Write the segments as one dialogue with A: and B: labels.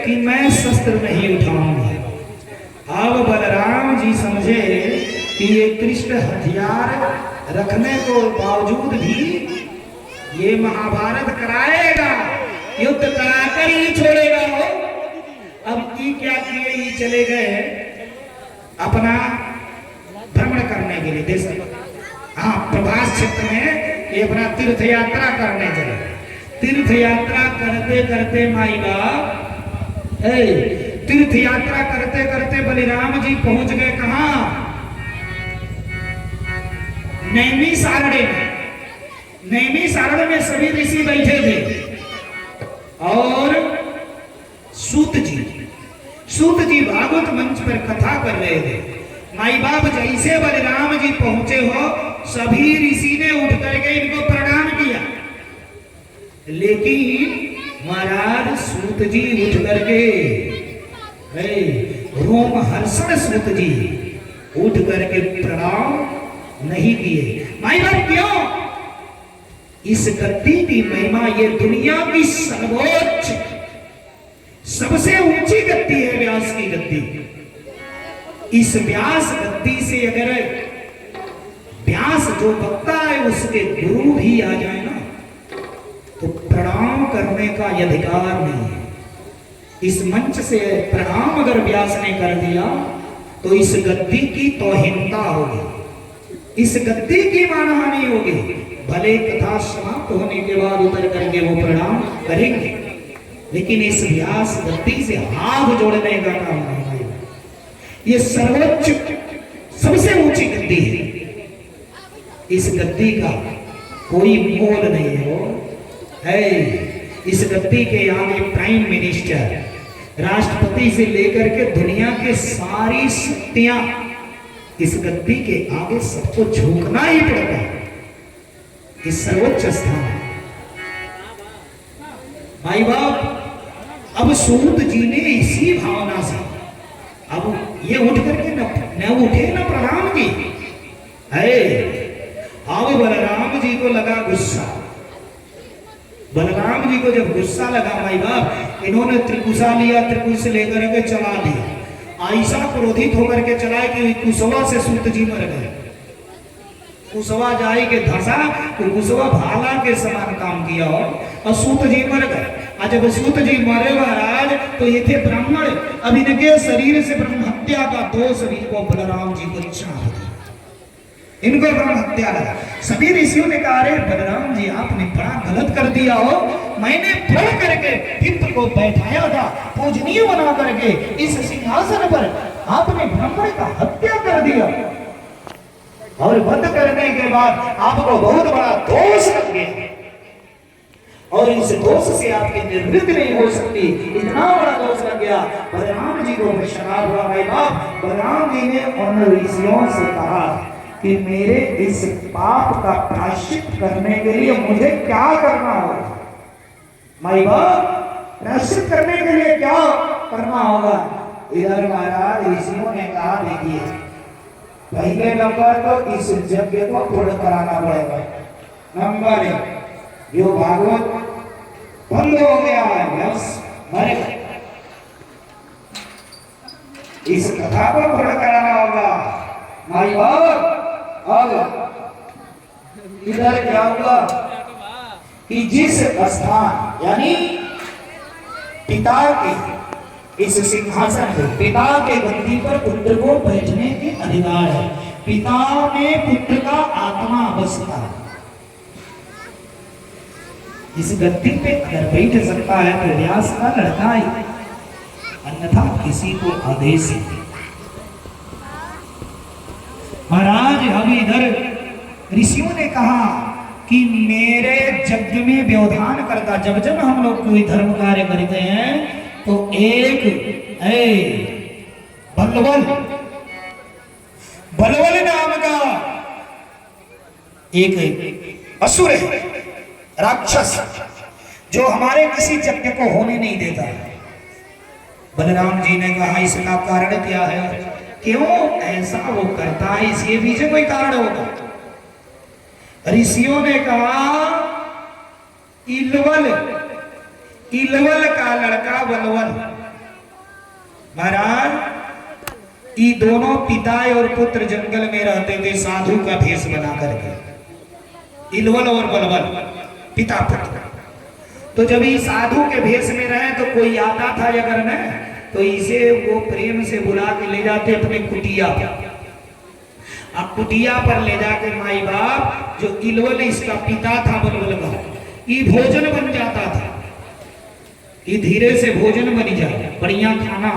A: कि मैं शस्त्र नहीं उठाऊंगा। अब बलराम जी समझे कि ये कृष्ण हथियार रखने को बावजूद भी ये महाभारत कराएगा, युद्ध कराकर ही छोड़ेगा वो। अब ये क्या किए, ये चले गए अपना भ्रमण करने के लिए देश, हाँ प्रभास क्षेत्र में ये अपना तीर्थ यात्रा करने चले। तीर्थ यात्रा करते करते माई बाप तीर्थ यात्रा करते करते बलिराम जी पहुंच गए कहां, नैमिषारण्य में। नैमिषारण्य में सभी ऋषि बैठे थे और सूत जी भागवत मंच पर कथा कर रहे थे। माई बाप जैसे बलराम जी पहुंचे हो सभी ऋषि ने उठ करके इनको प्रणाम किया, लेकिन महाराज सूत जी उठ करके रोमहर्षण सूत जी उठ करके प्रणाम नहीं किए। माई बाप क्यों? इस गद्दी की महिमा ये दुनिया की सर्वोच्च सबसे ऊंची गद्दी है, व्यास की गद्दी। इस व्यास गद्दी से अगर व्यास जो वक्ता है उसके गुरु भी आ जाए ना तो प्रणाम करने का अधिकार नहीं है। इस मंच से प्रणाम अगर व्यास ने कर दिया तो इस गद्दी की तौहीनता होगी, इस गद्दी की मानहानि होगी। भले कथा समाप्त होने के बाद उतर करके वो प्रणाम करेंगे, लेकिन इस व्यास गद्दी से हाथ जोड़ने का काम नहीं है। ये सर्वोच्च सबसे ऊंची गद्दी है, इस गद्दी का कोई मोल नहीं है। इस गद्दी के आगे प्राइम मिनिस्टर, राष्ट्रपति से लेकर के दुनिया के सारी शक्तियां, इस गद्दी के आगे सबको झुकना ही पड़ता है। इस सर्वोच्च स्थान है। भाई बाप अब सूत जी ने इसी भावना से अब ये उठ करके न उठे न प्रणाम की है। अब बलराम जी को लगा गुस्सा। बलराम जी को जब गुस्सा लगा भाई बाप, इन्होंने त्रिकुशा लिया, त्रिकुश से लेकर के चला दिया। ऐसा क्रोधित होकर के चलाए कि कुशवा से सूत जी मर गए। कुशवा जाए के धसा तो कुशवा भाला के समान काम किया हो और सूत जी मर गए। और जब सूत जी मरे महाराज तो ये थे ब्राह्मण, अब इनके शरीर से ब्रह्म हत्या का दोष भी को बलराम जी को चाह, इनको ब्रह्म हत्या लगा। सभी ऋषियों ने कहा अरे बलराम जी आपने बड़ा गलत कर दिया हो, मैंने बढ़ करके पितृ को बैठाया था पूजनीय बना करके इस सिंहासन पर, आपने ब्राह्मण का हत्या कर दिया और वध करने के बाद आपको बहुत बड़ा दोष लग गया और इस दोष से आपकी निवृत्ति नहीं हो सकती, इतना बड़ा दोष लग गया। बलराम जी को शराब हुआ भाई बाप। बलराम जी ने उन ऋषियों से कहा कि मेरे इस पाप का प्रायश्चित करने के लिए मुझे क्या करना होगा? माई बाप प्रायश्चित करने के लिए क्या करना होगा? इधर महाराज ऋषियों ने कहा देखिए पहले नंबर तो इस यज्ञ को पूर्ण कराना पड़ेगा। नंबर एक, जो भागवत बंद हो गया है बस मरे, इस कथा को पूर्ण कराना होगा। माई बाप अब इधर क्या होगा कि जिस स्थान यानी पिता के इस सिंहासन पे, पिता के गद्दी पर पुत्र को बैठने के अधिकार है। पिता में पुत्र का आत्मा बसता है। इस गद्दी पे अगर बैठ सकता है तो व्यास का लड़का ही, अन्यथा किसी को आदेश नहीं। महाराज अब इधर ऋषियों ने कहा कि मेरे यज्ञ में व्यवधान करता, जब जब हम लोग कोई धर्म कार्य करते हैं तो एक बलवल नाम का एक असुर है, राक्षस, जो हमारे किसी यज्ञ को होने नहीं देता है। बलराम जी ने कहा इसका कारण क्या है, क्यों ऐसा वो करता है, इसके पीछे कोई कारण होगा। ऋषियों ने कहा इलवल का लड़का बलवल, महाराज ये दोनों पिता और पुत्र जंगल में रहते थे साधु का भेष बना करके, इलवल और बलवल पिता पुत्र। तो जब ये साधु के भेष में रहे तो कोई आता था अगर न तो इसे वो प्रेम से बुला के ले जाते अपने कुटिया पर। अब कुटिया पर ले जाके माई बाप जो इलवल इसका पिता था बलवल का, ये भोजन बन जाता था, ये धीरे से भोजन बन जाए बढ़िया खाना,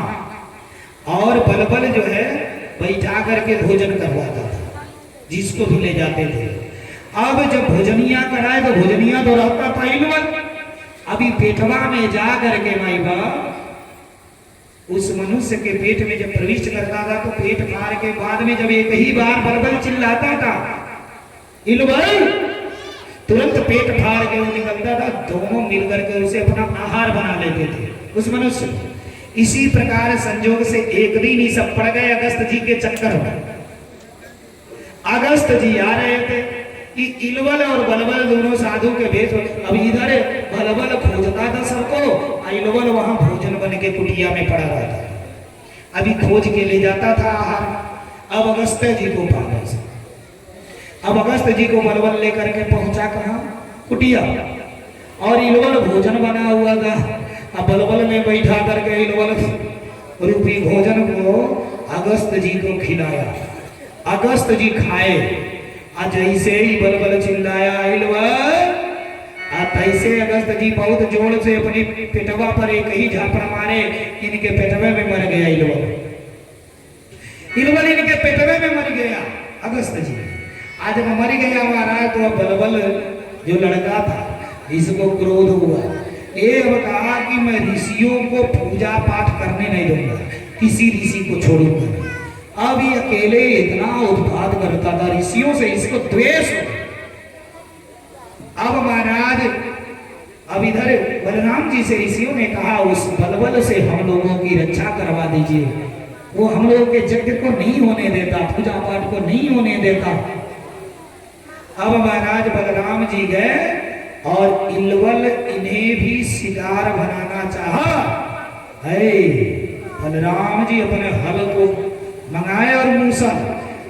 A: और बलबल जो है बैठा करके भोजन करवाता था जिसको भी ले जाते थे। अब जब भोजनिया कराए तो भोजनिया तो रहता था इलवल, अभी पेटवा में जा करके माई बाप उस मनुष्य के पेट में जब प्रविष्ट करता था तो पेट फाड़ के बाद में जब एक ही बार बलबल चिल्लाता था इलवल, तुरंत पेट फाड़ के वो निकलता था, दोनों मिलकर के उसे अपना आहार बना लेते थे उस मनुष्य को। इसी प्रकार संजोग से एक दिन ही सब पड़ गए अगस्त जी के चक्कर में। अगस्त जी आ रहे थे कि इलवल और बलबल दोनों साधु के भेष, अब इधर बलबल खोजता था सबको, इलवल वहां भोजन बन के कुटिया में पड़ा रहता था, अभी खोज के ले जाता था आहार। अब अगस्त जी को पाना से, अब अगस्त जी को बलबल लेकर के पहुंचा कहा कुटिया, और इलवल भोजन बना हुआ था। अब बलबल ने बैठा करके इलवल रूपी भोजन को अगस्त जी को खिलाया। अगस्त जी खाए, आज जैसे ही बलबल चिल्लाया इलवल, तैसे अगस्त जी बहुत जोर से अपनी पेटवा पर एक ही झापड़ मारे, इनके पेटवे में मर गया इलवल। इलवल इनके पेटवे में मर गया अगस्त जी। आज जब मर गया महाराज तो अब बलबल जो लड़का था इसको क्रोध हुआ, ये अब कहा कि मैं ऋषियों को पूजा पाठ करने नहीं दूंगा, किसी ऋषि को छोड़ूंगा। अब ये अकेले इतना उत्पात करता था ऋषियों से, इसको द्वेष हो। अब महाराज अब इधर बलराम जी से ऋषियों ने कहा उस बलबल से हम लोगों की रक्षा करवा दीजिए, वो हम लोगों के यज्ञ को नहीं होने देता, पूजा पाठ को नहीं होने देता। अब महाराज बलराम जी गए और इलवल इन्हें भी शिकार बनाना चाहा है। बलराम जी अपने हल को मंगाए और मूसल,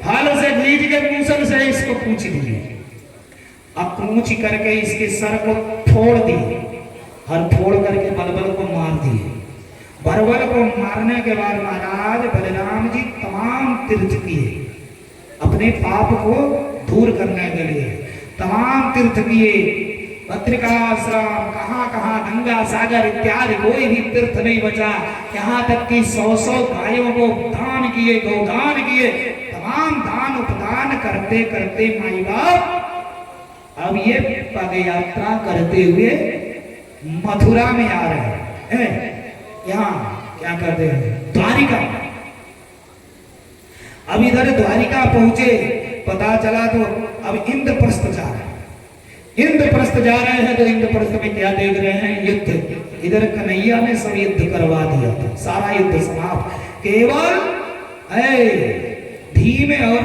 A: हल से लीज के मूसल से इसको पूछ दिए, अब पूछ करके इसके सर को फोड़ दिए और फोड़ करके बलबल को मार दिए। बलबल को मारने के बाद महाराज बलराम जी तमाम तीर्थ किए, अपने पाप को दूर करने के लिए तमाम तीर्थ किए, भद्रिकाश्रम कहाँ कहाँ गंगा सागर इत्यादि कोई भी तीर्थ नहीं बचा, यहाँ तक कि 100 गायों को दान किए, गौदान किए, तमाम दान उपदान करते करते माई बाप अब ये पद यात्रा करते हुए मथुरा में आ रहे हैं। यहाँ क्या करते हैं द्वारिका। अब इधर द्वारिका पहुंचे, पता चला तो अब इंद्रप्रस्थ जा रहे हैं। इंद्रप्रस्थ जा रहे हैं तो इंद्रप्रस्थ में क्या देख रहे हैं युद्ध। इधर कन्हैया ने सब युद्ध करवा दिया था, सारा युद्ध समाप्त, केवल भीम और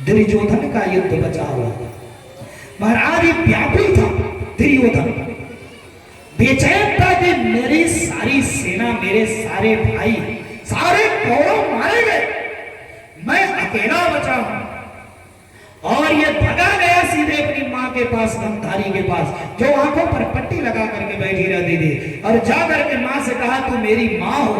A: दुर्योधन का युद्ध बचा हुआ। महाराज व्याकुल था दुर्योधन, बेचैन था कि मेरी सारी सेना, मेरे सारे भाई, सारे कौरव मारे गए, मैं अकेला बचा हूं। और ये भगा गया सीधे अपनी माँ के पास, गांधारी के पास, जो आंखों पर पट्टी लगा करके बैठी रहती थी, और जाकर के माँ से कहा तू मेरी माँ हो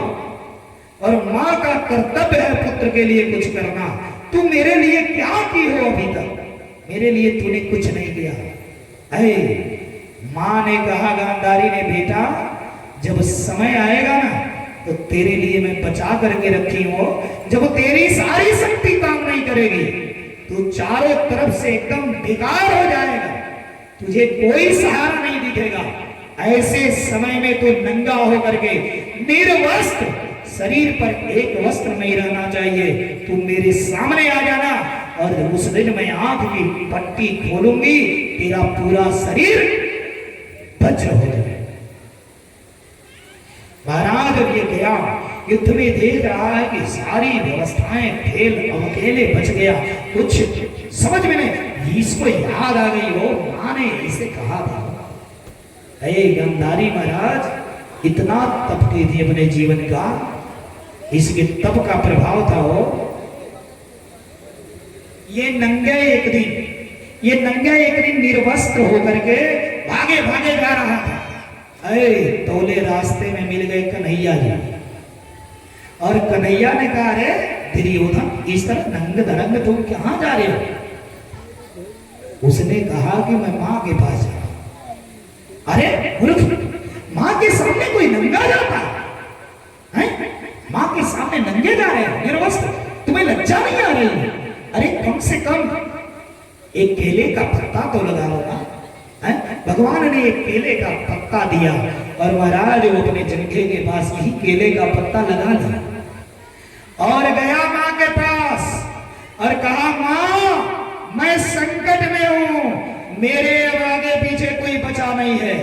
A: और माँ का कर्तव्य है पुत्र के लिए कुछ करना, तू मेरे लिए क्या की हो अभी तक, मेरे लिए तूने कुछ नहीं किया। माँ ने कहा गांधारी ने बेटा जब समय आएगा ना तो तेरे लिए मैं बचा करके रखी हूं, जब तेरी सारी शक्ति काम नहीं करेगी तो चारों तरफ से एकदम बेकार हो जाएगा, तुझे कोई सहारा नहीं दिखेगा। ऐसे समय में तो नंगा होकर के निर्वस्त्र, शरीर पर एक वस्त्र नहीं रहना चाहिए, तू मेरे सामने आ जाना और उस दिन मैं आंख की पट्टी खोलूंगी, तेरा पूरा शरीर वज्र हो जाए। महाराज अब ये गया युद्ध में, देख रहा है कि सारी व्यवस्थाएं फेल, अब अकेले बच गया, कुछ समझ में नहीं। इसको याद आ गई हो मां ने इसे कहा था, गांधारी महाराज इतना तप की थी अपने जीवन का, इसके तप का प्रभाव था वो। ये नंगे एक दिन निर्वस्त्र होकर के भागे भागे जा रहा था। अरे तोले रास्ते में मिल गए कन्हैया जी, और कन्हैया ने कहा, अरे दुर्योधन इस तरह नंग धरंग तुम कहां जा रहे हो? उसने कहा कि मैं मां के पास जा रहा हूं। अरे मूर्ख, मां के सामने कोई नंगा जाता है? मां के सामने नंगे जा रहे हो निर्वस्त्र, तुम्हें लज्जा नहीं आ रही? अरे कम से कम एक केले का पत्ता तो लगा होगा। भगवान ने एक केले का पत्ता दिया और महाराज वो अपने जंघे के पास यही केले का पत्ता लगा लिया और गया मां के पास और कहा, मां मैं संकट में हूं, मेरे अब आगे पीछे कोई बचा नहीं है,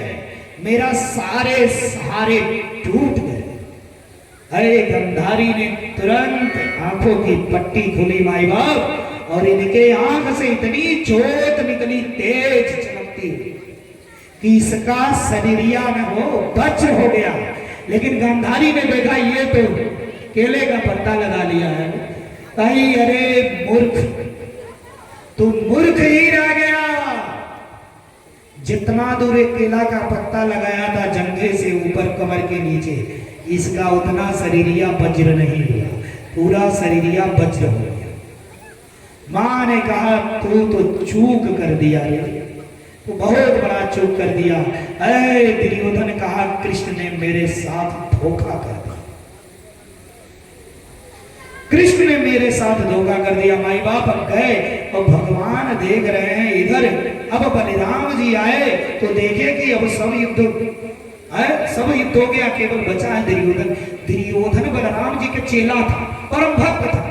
A: मेरा सारे सहारे टूट गए। अरे गंधारी ने तुरंत आंखों की पट्टी खुली माई बाप, और इनके आंख से इतनी जोत निकली तेज चमकती कि इसका शरीरिया में हो वज्र हो गया। लेकिन गंधारी ने देखा ये तो केले का पत्ता लगा लिया है। कही, अरे मूर्ख, तू मूर्ख ही रह गया। जितना दूर एक केला का पत्ता लगाया था जंघे से ऊपर कमर के नीचे, इसका उतना शरीरिया वज्र नहीं हुआ, पूरा शरीरिया वज्र हो गया। मां ने कहा, तू तो चूक कर दिया रे, तो बहुत बड़ा चूक कर दिया। अरे दुर्योधन कहा, कृष्ण ने मेरे साथ धोखा कर दिया, कृष्ण ने मेरे साथ धोखा कर दिया। माई बाप अब गए और भगवान देख रहे हैं इधर। अब बलराम जी आए तो देखे कि अब सब युद्ध हो गया, केवल बचा है दुर्योधन। दुर्योधन बलराम जी के चेला था, परम भक्त था।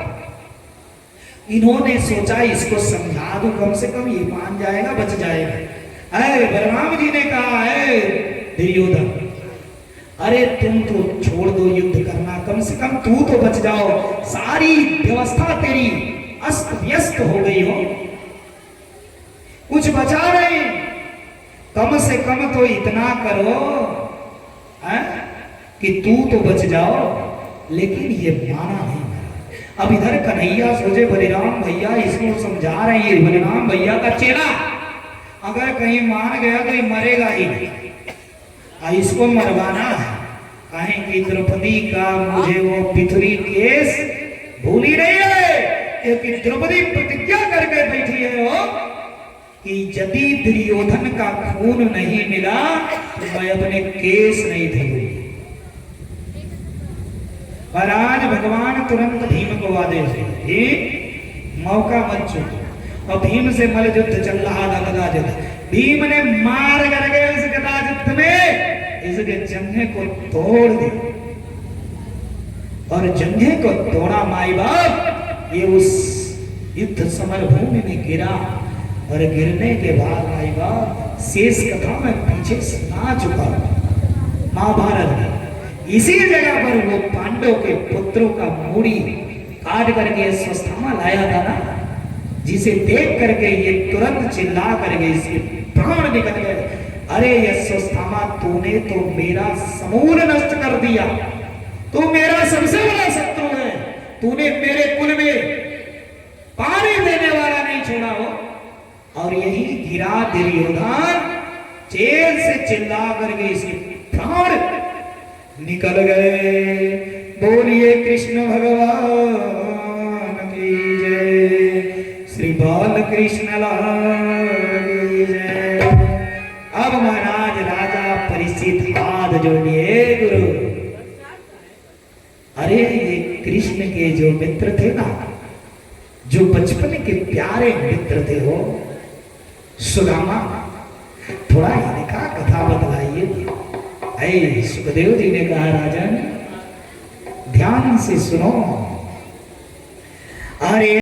A: इन्होंने सोचा इसको समझा दूं, कम से कम ये मान जाएगा, बच जाएगा। अरे बलराम जी ने कहा, है दुर्योधन, अरे तुम तो छोड़ दो युद्ध करना, कम से कम तू तो बच जाओ, सारी व्यवस्था तेरी अस्त व्यस्त हो गई हो, कुछ बचा नहीं, कम से कम तो इतना करो कि तू तो बच जाओ। लेकिन ये माना नहीं। अब इधर कन्हैया सोचे बलराम भैया इसको समझा रहे हैं, बलराम भैया का चेला अगर कहीं मान गया तो ये मरेगा ही नहीं, इसको मरवाना है। कहें कि द्रौपदी का मुझे वो पितरी केस भूली नहीं है, कि द्रौपदी प्रतिज्ञा करके बैठी है वो कि यदि दुर्योधन का खून नहीं मिला तो मैं अपने केस नहीं धरूंगी। पर आज भगवान तुरंत भीम को आदेश दे, मौका मत चूको। और भीम से मल युद्ध चल रहा था, गदा युद्ध। भीम ने मार करके इस गदा युद्ध में इसके जंघे को तोड़ दिया, और जंघे को तोड़ा माई बाप, ये उस युद्ध समर भूमि में गिरा। और गिरने के बाद माई बाप शेष कथा में पीछे सुना चुका महाभारत में। इसी जगह पर वो पांडव के पुत्रों का मूड़ी काट करके स्वस्थामा लाया था ना, जिसे देख करके ये तुरंत चिल्ला करके इसके प्राण निकल गए। अरे यशोस्थामा, तूने तो मेरा समूल नष्ट कर दिया, तू मेरा सबसे बड़ा शत्रु है, तूने मेरे कुल में पानी देने वाला नहीं छोड़ा हो। और यही गिरा दुर्योधन, जेल से चिल्ला करके इसके प्राण निकल गए। बोलिए कृष्ण भगवान की जय, श्री बाल कृष्ण लाल की जय। अब महाराज राजा परिचित हाथ जोड़िए गुरु। अरे ये कृष्ण के जो मित्र थे ना, जो बचपन के प्यारे मित्र थे हो सुदामा, थोड़ा इनका कथा बतलाइए। ऐ सुखदेव जी ने कहा, राजन ध्यान से सुनो। अरे